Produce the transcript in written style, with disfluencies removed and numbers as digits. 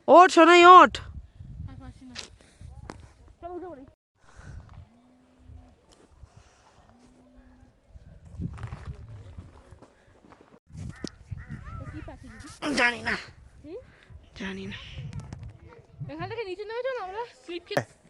ওঠ সোনাই ওঠ। জানি না জানি না। এখান থেকে নিচে নেমে চলো আমরা স্লিপ খেয়ে